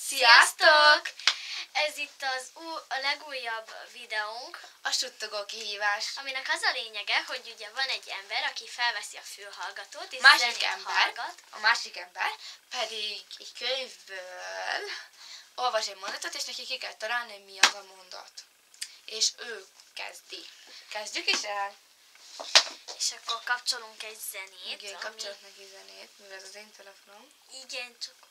Sziasztok! Ez itt a legújabb videónk, A suttogó kihívás. aminek az a lényege, hogy ugye van egy ember, aki felveszi a fülhallgatót, és A másik ember pedig egy könyvből olvas egy mondatot, és neki ki kell találni, hogy mi az a mondat. És ő kezdi. Kezdjük is el. És akkor kapcsolunk egy zenét. Igen, kapcsolok neki zenét, mivel ez az én telefonom. Igen, csak...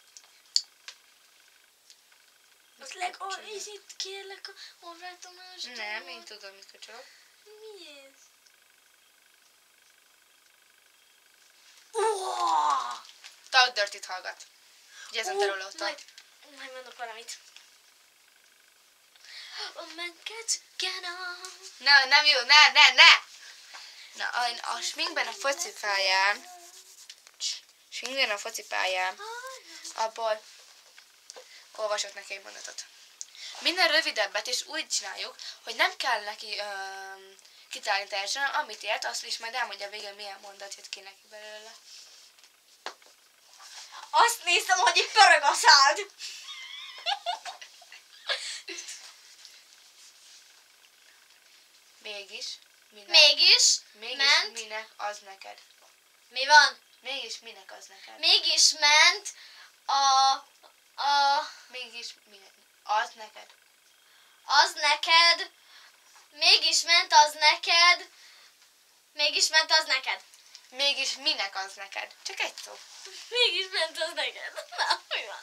És itt kérlek a honvátomást. Nem, én tudom, mit kapcsolok. Mi ez? Talk Dirty-t hallgat. Jason Derulo-tól. Majd mondok valamit. A menket Nem jó, ne! Na, a sminkben a focipályán, abból olvasok neki egy mondatot. Minden rövidebbet, és úgy csináljuk, hogy nem kell neki kitalálni teljesen, amit ért, azt is majd elmondja a végén, milyen mondat jött ki neki belőle. Azt néztem, hogy itt pörög a szád. Mégis ment. minek az neked? Mi van? Mégis minek az neked? Mégis ment Mégis minek az neked? az neked. Mégis ment az neked. Mégis ment az neked. Mégis minek az neked? Csak egy szó. Mégis ment az neked. Na, mi van?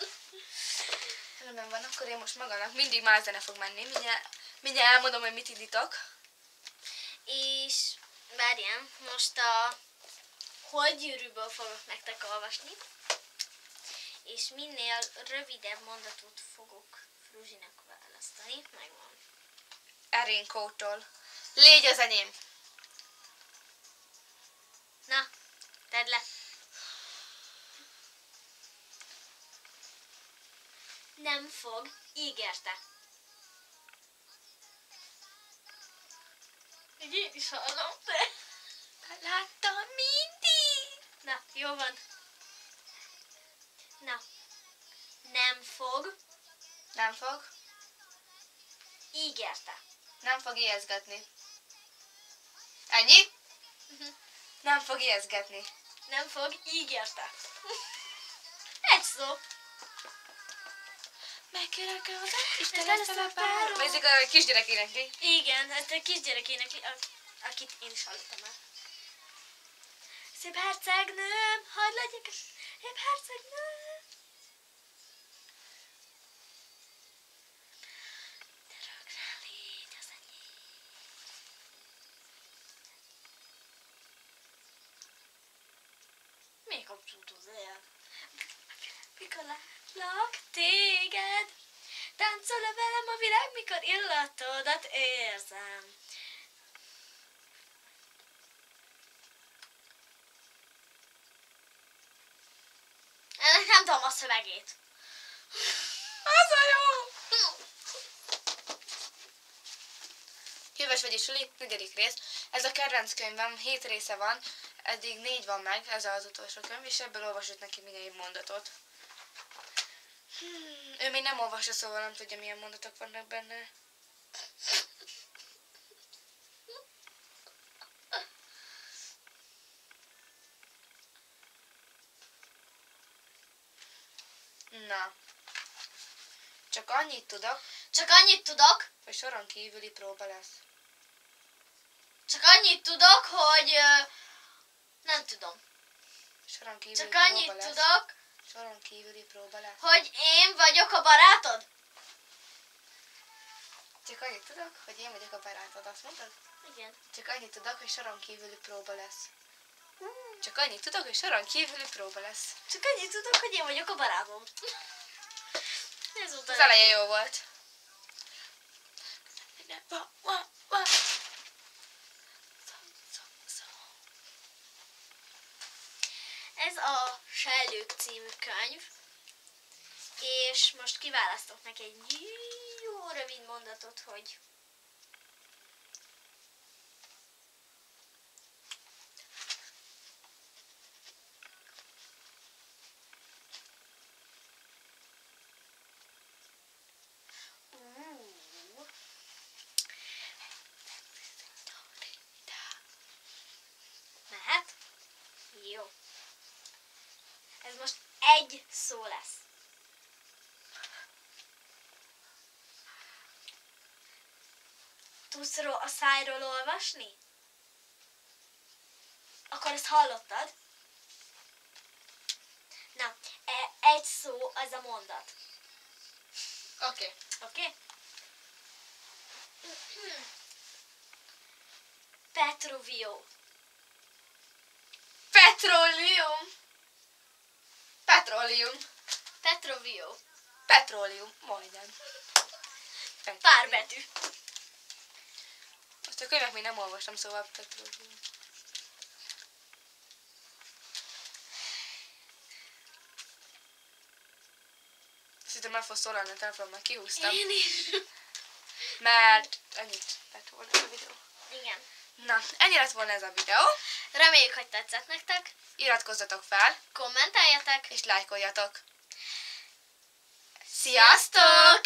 Rendben van, akkor én most magamnak mindig más zene fog menni. Mindjárt elmondom, hogy mit indítok. És várjál, most a holdgyűrűből fogok nektek olvasni. És minél rövidebb mondatot fogok Fruzsinak választani. Megvan. Erinkótól. Légy az enyém. Na, tedd le. Nem fog, ígérte. Én is hallom, de... Láttam mindig. Na, jó van. Na. Nem fog, Nem fog. ígérte. Nem fog ijeszgetni. Ennyi? Nem fog ijeszgetni. Nem fog, ígérte. Egy szó. Megkérek az Isten lesz a párom. Ez a kisgyerek énekli. Igen, hát a kisgyerekének, akit én is hallottam már. Szép hercegnőm, hadd legyek szép hercegnőm. Örökre légy az enyém. Mi kapcsolódsz el? Mikor látlak téged, táncol-e velem a világ, mikor illatodat érzem. Ennek nem tudom a szövegét. Az a jó! Híves vagy is Suli, 4. rész. Ez a kedvenc könyvem, 7 része van, eddig 4 van meg, ez az utolsó könyv, és ebből olvasott neki minél mondatot. Ő még nem olvassa, szóval nem tudja, milyen mondatok vannak benne. Na. Csak annyit tudok, hogy soron kívüli próba lesz. Csak annyit tudok, hogy nem tudom. Soron kívüli Csak próba annyit lesz. tudok, Soron kívüli próba lesz. hogy én vagyok a barátod. Csak annyit tudok, hogy én vagyok a barátod, azt mondtad? Igen. Csak annyit tudok, hogy soron kívüli próba lesz. Csak annyit tudok, hogy soron kívüli próba lesz. Csak annyit tudok, hogy én vagyok a barátom. Ez volt Az eleje jó volt. Ez a Sellők című könyv. És most kiválasztok neki egy jó rövid mondatot, hogy jó lesz. Tudsz a szájról olvasni? Akkor ezt hallottad? Na, egy szó az a mondat. Oké. Oké? Petruvio. Petróleum. Petróleum. Petrovio. Petróleum. Majdnem. Pár betű. Azt a könyvet még nem olvastam, szóval petróleum. Szerintem már fog szólalni a telefonon, mert kihúztam. Én is. Mert ennyit lett volna ez a videó. Igen. Na, ennyi lett volna ez a videó. Reméljük, hogy tetszett nektek. Iratkozzatok fel, Kommenteljetek. és lájkoljatok. Sziasztok!